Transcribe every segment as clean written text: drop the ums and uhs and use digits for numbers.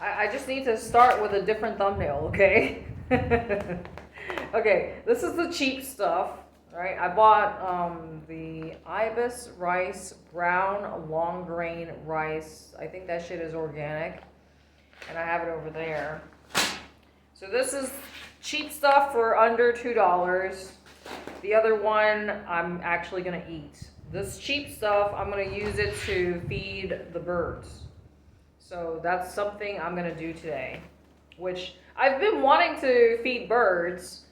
I just need to start with a different thumbnail, okay? Okay, this is the cheap stuff, right? I bought the Ibis rice, brown long grain rice. I think that shit is organic, and I have it over there. So this is cheap stuff for under $2. The other one I'm actually gonna eat. This cheap stuff, I'm gonna use it to feed the birds. So that's something I'm gonna do today, which I've been wanting to feed birds.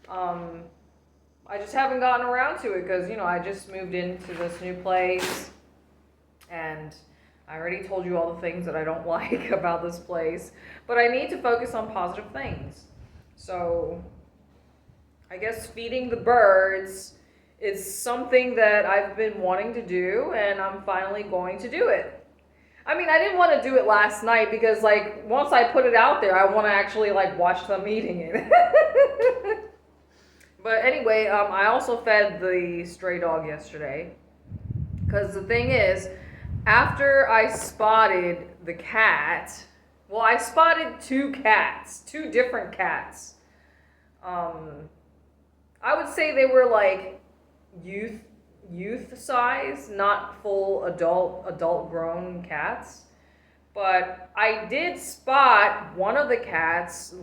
I just haven't gotten around to it because, I just moved into this new place and I already told you all the things that I don't like about this place, but I need to focus on positive things. So I guess feeding the birds is something that I've been wanting to do, and I'm finally going to do it. I mean, I didn't want to do it last night because, once I put it out there, I want to actually, watch them eating it. But anyway, I also fed the stray dog yesterday. Because the thing is, after I spotted the cat, well, I spotted two different cats. I would say they were, youth size, not full adult grown cats. But I did spot one of the cats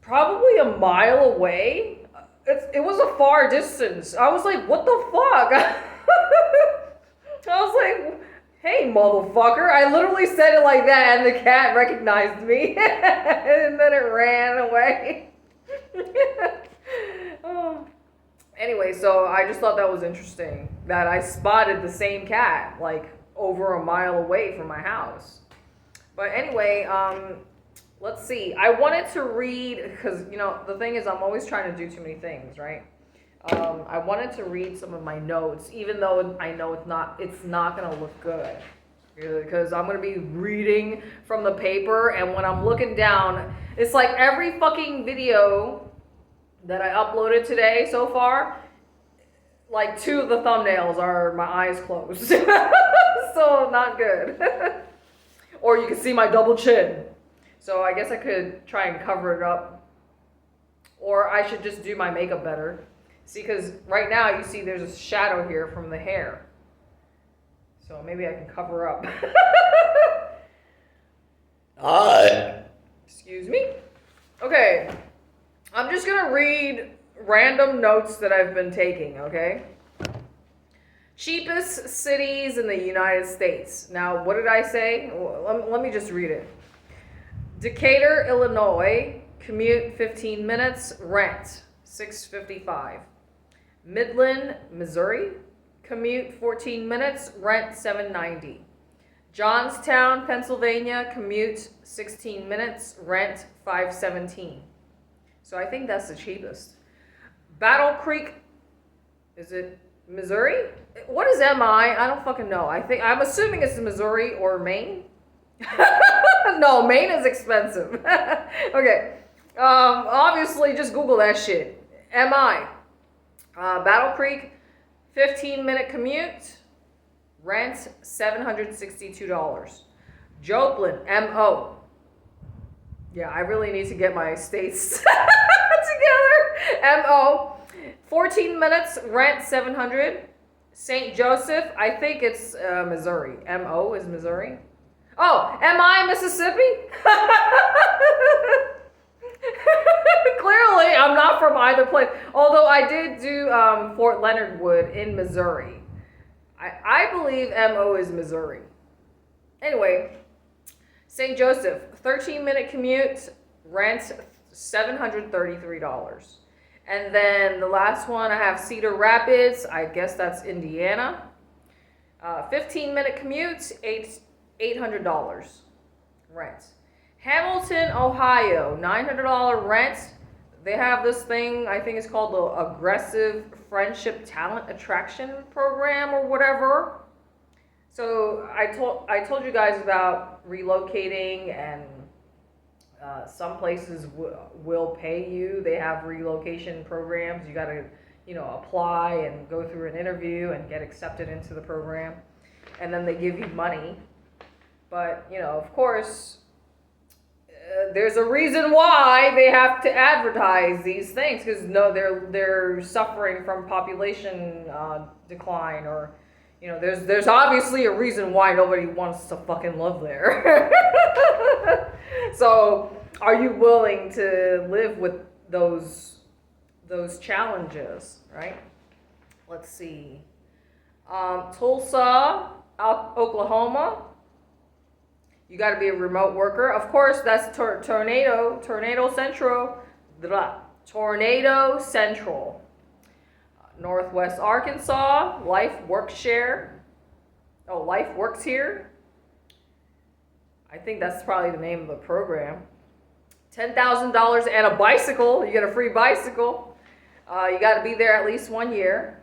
probably a mile away. It was a far distance. I was like, what the fuck? I was like, hey, motherfucker. I literally said it like that, and the cat recognized me. And then it ran away. Oh. Anyway, so I just thought that was interesting that I spotted the same cat over a mile away from my house. But anyway, let's see. I wanted to read because the thing is I'm always trying to do too many things, right? I wanted to read some of my notes, even though I know it's not gonna look good because I'm gonna be reading from the paper, and when I'm looking down, it's like every fucking video that I uploaded today so far, two of the thumbnails are my eyes closed. So not good. Or you can see my double chin. So I guess I could try and cover it up. Or I should just do my makeup better. See, because right now you see there's a shadow here from the hair. So maybe I can cover up. Hi. Excuse me? Okay. I'm just going to read random notes that I've been taking, okay? Cheapest cities in the United States. Now, what did I say? Well, let me just read it. Decatur, Illinois, commute 15 minutes, rent $6.55. Midland, Missouri, commute 14 minutes, rent $7.90. Johnstown, Pennsylvania, commute 16 minutes, rent $5.17. So I think that's the cheapest. Battle Creek, is it Missouri? What is MI? I don't fucking know. I'm assuming it's Missouri or Maine. No, Maine is expensive. Okay. Obviously, just Google that shit. MI. Battle Creek, 15-minute commute, rent $762. Joplin, MO. Yeah, I really need to get my states together. MO. 14 minutes, rent $700. St. Joseph, I think it's Missouri. MO is Missouri. Oh, MI, Mississippi? Clearly, I'm not from either place. Although I did do Fort Leonard Wood in Missouri. I believe MO is Missouri. Anyway, St. Joseph, 13-minute commute, rent $733. And then the last one, I have Cedar Rapids. I guess that's Indiana. 15-minute commute, $800 rent. Hamilton, Ohio, $900 rent. They have this thing, I think it's called the Aggressive Friendship Talent Attraction Program or whatever. So I told you guys about relocating, and some places will pay you. They have relocation programs. You got to, apply and go through an interview and get accepted into the program. And then they give you money. But, of course, there's a reason why they have to advertise these things, because no, they're suffering from population decline, or there's obviously a reason why nobody wants to fucking live there. So, are you willing to live with those challenges, right? Let's see. Tulsa, Oklahoma. You got to be a remote worker. Of course, that's Tornado Central. Northwest Arkansas, Life Works Here. Oh, Life Works Here. I think that's probably the name of the program. $10,000 and a bicycle. You get a free bicycle. You got to be there at least 1 year.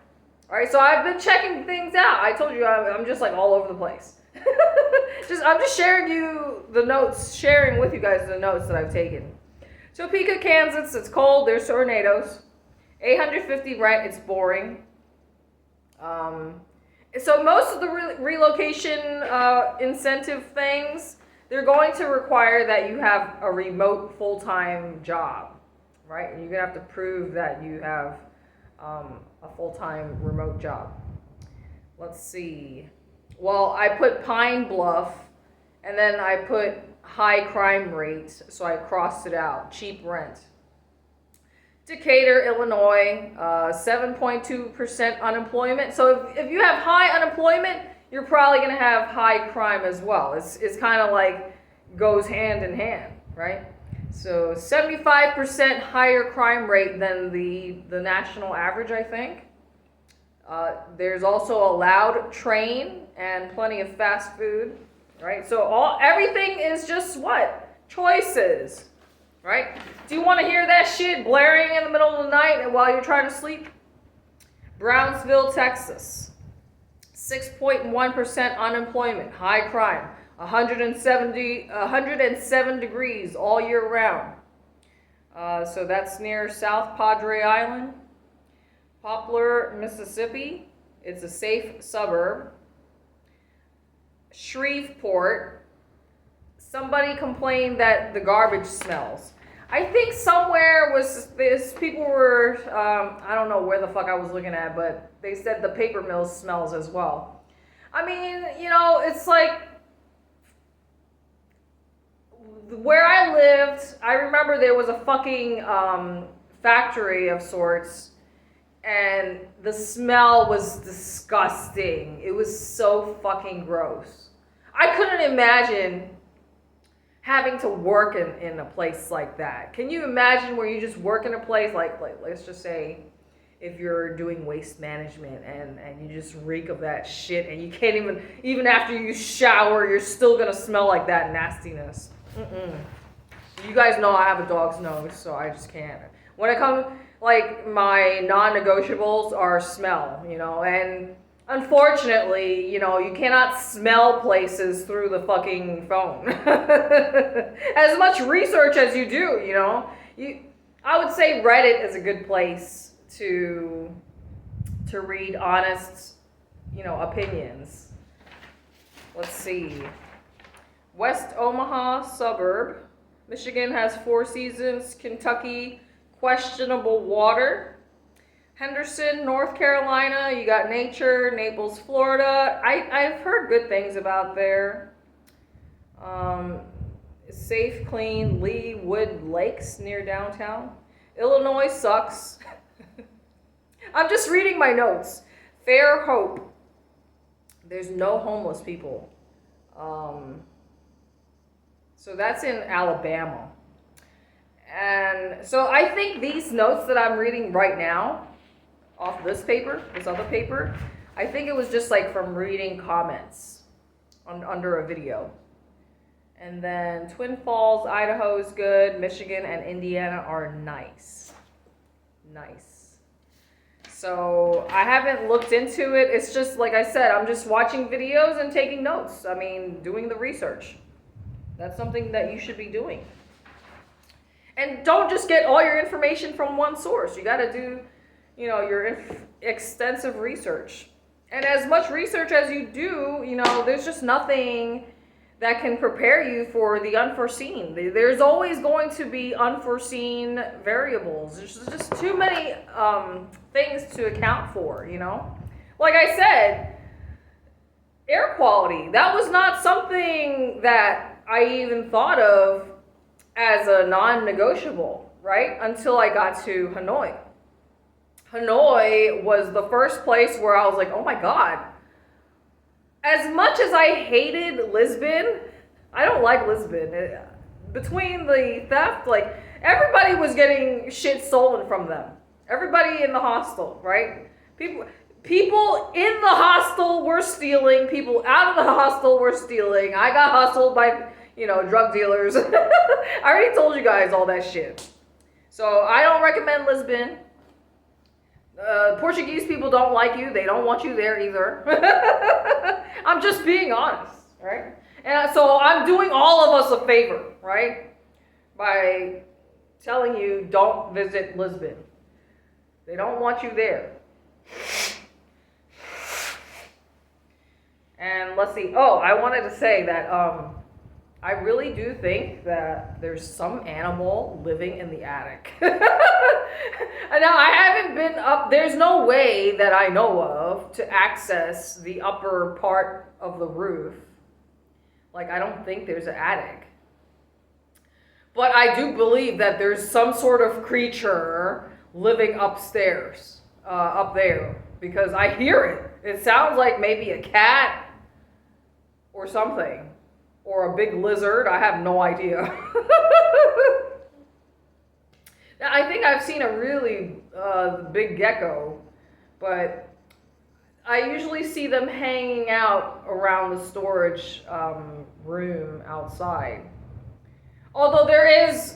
All right, so I've been checking things out. I told you I'm just like all over the place. I'm just sharing with you guys the notes that I've taken. Topeka, Kansas, it's cold. There's tornadoes. $850 rent. It's boring. So most of the relocation incentive things, they're going to require that you have a remote full-time job, right? And you're gonna have to prove that you have a full-time remote job. Let's see. Well, I put Pine Bluff, and then I put high crime rate, so I crossed it out. Cheap rent. Decatur, Illinois, 7.2% unemployment. So if you have high unemployment, you're probably going to have high crime as well. It's kind of like goes hand in hand, right? So 75% higher crime rate than the national average, I think. There's also a loud train and plenty of fast food, right? So everything is just what? Choices, right? Do you want to hear that shit blaring in the middle of the night while you're trying to sleep? Brownsville, Texas, 6.1% unemployment, high crime, 107 degrees all year round. So that's near South Padre Island. Poplar, Mississippi, it's a safe suburb. Shreveport, somebody complained that the garbage smells. I think somewhere was this, people were, I don't know where the fuck I was looking at, but they said the paper mill smells as well. I mean, it's like, where I lived, I remember there was a fucking factory of sorts, and the smell was disgusting. It was so fucking gross. I couldn't imagine having to work in a place like that. Can you imagine where you just work in a place like let's just say if you're doing waste management and you just reek of that shit, and you can't even after you shower, you're still gonna smell like that nastiness. You guys know I have a dog's nose, so I just can't. When it comes, like, my non-negotiables are smell, and unfortunately, you cannot smell places through the fucking phone. As much research as you do, I would say Reddit is a good place to read honest, opinions. Let's see. West Omaha suburb. Michigan has 4 seasons. Kentucky, questionable water. Henderson, North Carolina, you got nature. Naples, Florida. I've heard good things about there. Safe, clean, Lee Wood Lakes near downtown. Illinois sucks. I'm just reading my notes. Fair Hope. There's no homeless people. So that's in Alabama. And so I think these notes that I'm reading right now off this other paper, I think it was just like from reading comments under a video. And then Twin Falls, Idaho is good. Michigan and Indiana are nice. Nice. So I haven't looked into it. It's just, like I said, I'm just watching videos and taking notes. I mean, doing the research. That's something that you should be doing. And don't just get all your information from one source. You got to do, your extensive research. And as much research as you do, there's that can prepare you for the unforeseen. There's always going to be unforeseen variables. There's just too many things to account for, you know? Like I said, air quality, that was not something that I even thought of as a non-negotiable, right? Until I got to Hanoi. Hanoi was the first place where I was like, oh my God. As much as I hated Lisbon, I don't like Lisbon. Between the theft, like, everybody was getting shit stolen from them. Everybody in the hostel, right? People in the hostel were stealing. People out of the hostel were stealing. I got hustled by, drug dealers. I already told you guys all that shit. So I don't recommend Lisbon. Portuguese people don't like you. They don't want you there either. I'm just being honest, right? And so I'm doing all of us a favor, right? By telling you don't visit Lisbon. They don't want you there. And let's see. Oh, I wanted to say that I really do think that there's some animal living in the attic. Now, I haven't been up. There's no way that I know of to access the upper part of the roof. Like, I don't think there's an attic. But I do believe that there's some sort of creature living upstairs, up there. Because I hear it. It sounds like maybe a cat or something. Or a big lizard. I have no idea. I think I've seen a really big gecko, but I usually see them hanging out around the storage room outside. Although there is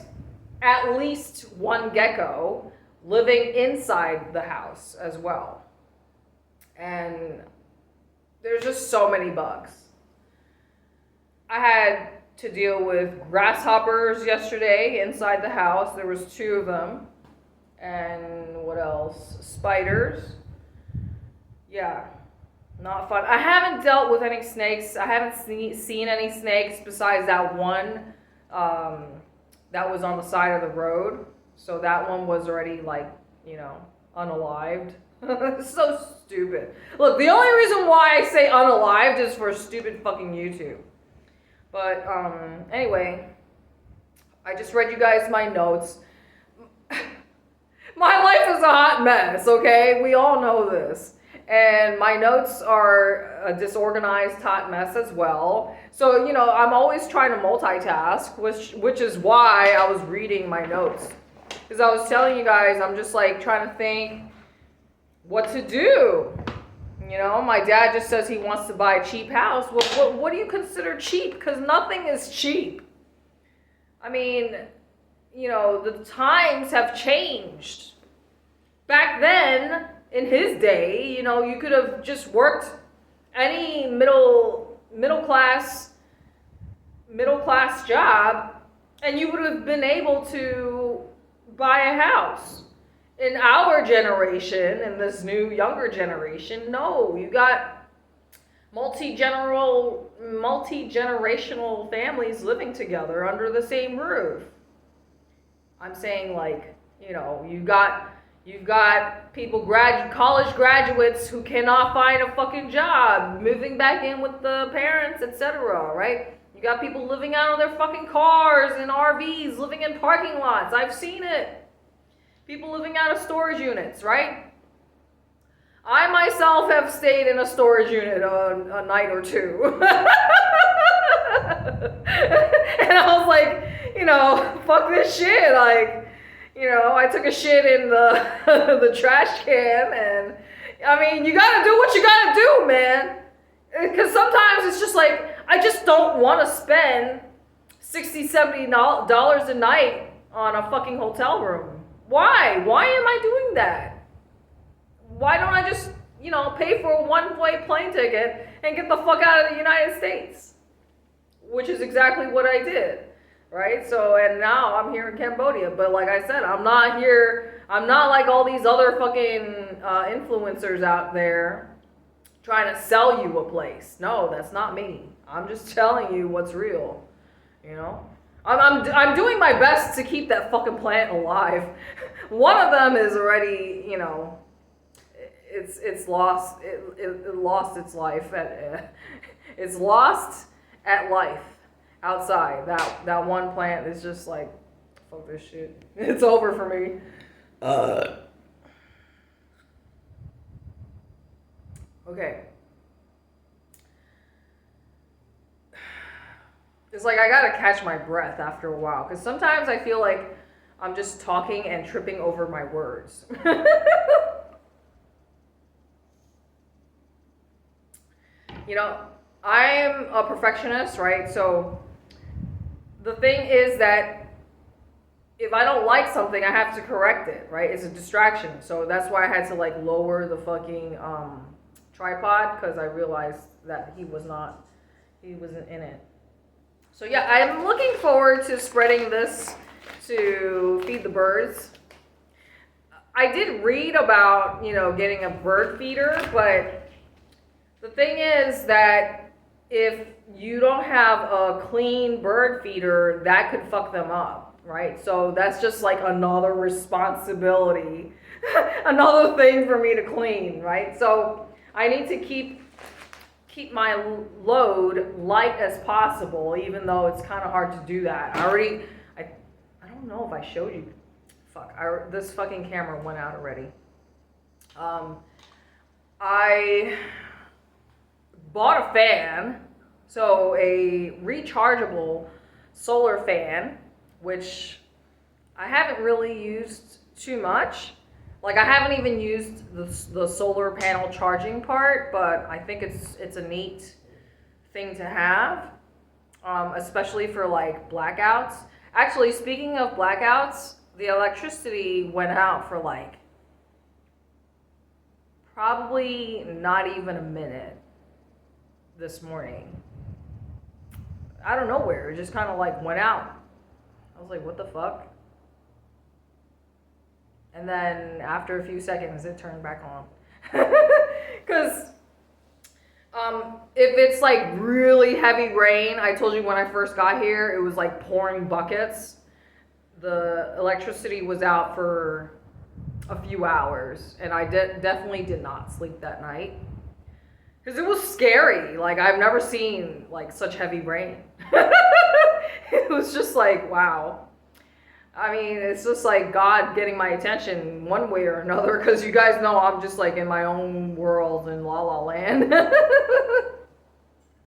at least one gecko living inside the house as well. And there's just so many bugs. I had to deal with grasshoppers yesterday inside the house. There was 2 of them. And what else? Spiders. Yeah, not fun. I haven't dealt with any snakes. I haven't seen any snakes besides that one that was on the side of the road. So that one was already unalived. So stupid. Look, the only reason why I say unalived is for stupid fucking YouTube. But anyway, I just read you guys my notes. My life is a hot mess, okay? We all know this. And my notes are a disorganized hot mess as well. So, I'm always trying to multitask, which is why I was reading my notes. Because I was telling you guys, I'm just trying to think what to do. My dad just says he wants to buy a cheap house. Well, what do you consider cheap? Because nothing is cheap. I mean, the times have changed. Back then, in his day, you could have just worked any middle class job, and you would have been able to buy a house. In our generation, in this new younger generation, no, you got multi-generational families living together under the same roof. I'm saying you've got people, college graduates who cannot find a fucking job, moving back in with the parents, etc., right? You got people living out of their fucking cars and RVs, living in parking lots. I've seen it. People living out of storage units, right? I myself have stayed in a storage unit a night or 2. And I was like, fuck this shit. I took a shit in the trash can, and I mean, you gotta do what you gotta do, man. Because sometimes it's just I just don't want to spend $60, $70 a night on a fucking hotel room. Why? Why am I doing that? Why don't I just, pay for a one-way plane ticket and get the fuck out of the United States? Which is exactly what I did, right? So, and now I'm here in Cambodia. But like I said, I'm not here. I'm not like all these other fucking influencers out there trying to sell you a place. No, that's not me. I'm just telling you what's real. You know, I'm doing my best to keep that fucking plant alive. One of them is already, you know, it's lost. It lost its life it's lost at life outside. That one plant is just like, fuck this shit. It's over for me. Okay. It's like I gotta catch my breath after a while, because sometimes I feel like I'm just talking and tripping over my words. You know, I'm a perfectionist, right? So the thing is that if I don't like something, I have to correct it, right? It's a distraction. So that's why I had to like lower the fucking tripod, because I realized that he wasn't in it. So yeah, I'm looking forward to spreading this to feed the birds. I did read about, you know, getting a bird feeder, but the thing is that if you don't have a clean bird feeder, that could fuck them up, right? So that's just like another responsibility, another thing for me to clean, right? So I need to keep my load light as possible, even though it's kind of hard to do that. I don't know if I showed you. Fuck, this fucking camera went out already. I bought a fan, so a rechargeable solar fan, which I haven't really used too much. Like, I haven't even used the solar panel charging part, but I think it's a neat thing to have, especially for like blackouts. Actually, speaking of blackouts, the electricity went out for like probably not even a minute this morning. Out of nowhere, it just kind of like went out. I was like, what the fuck? And then after a few seconds, it turned back on. Because if it's like really heavy rain, I told you when I first got here, it was like pouring buckets. The electricity was out for a few hours, and I definitely did not sleep that night. Because it was scary. Like, I've never seen like such heavy rain. It was just like, wow. I mean, it's just like God getting my attention one way or another, because you guys know I'm just like in my own world in La La Land.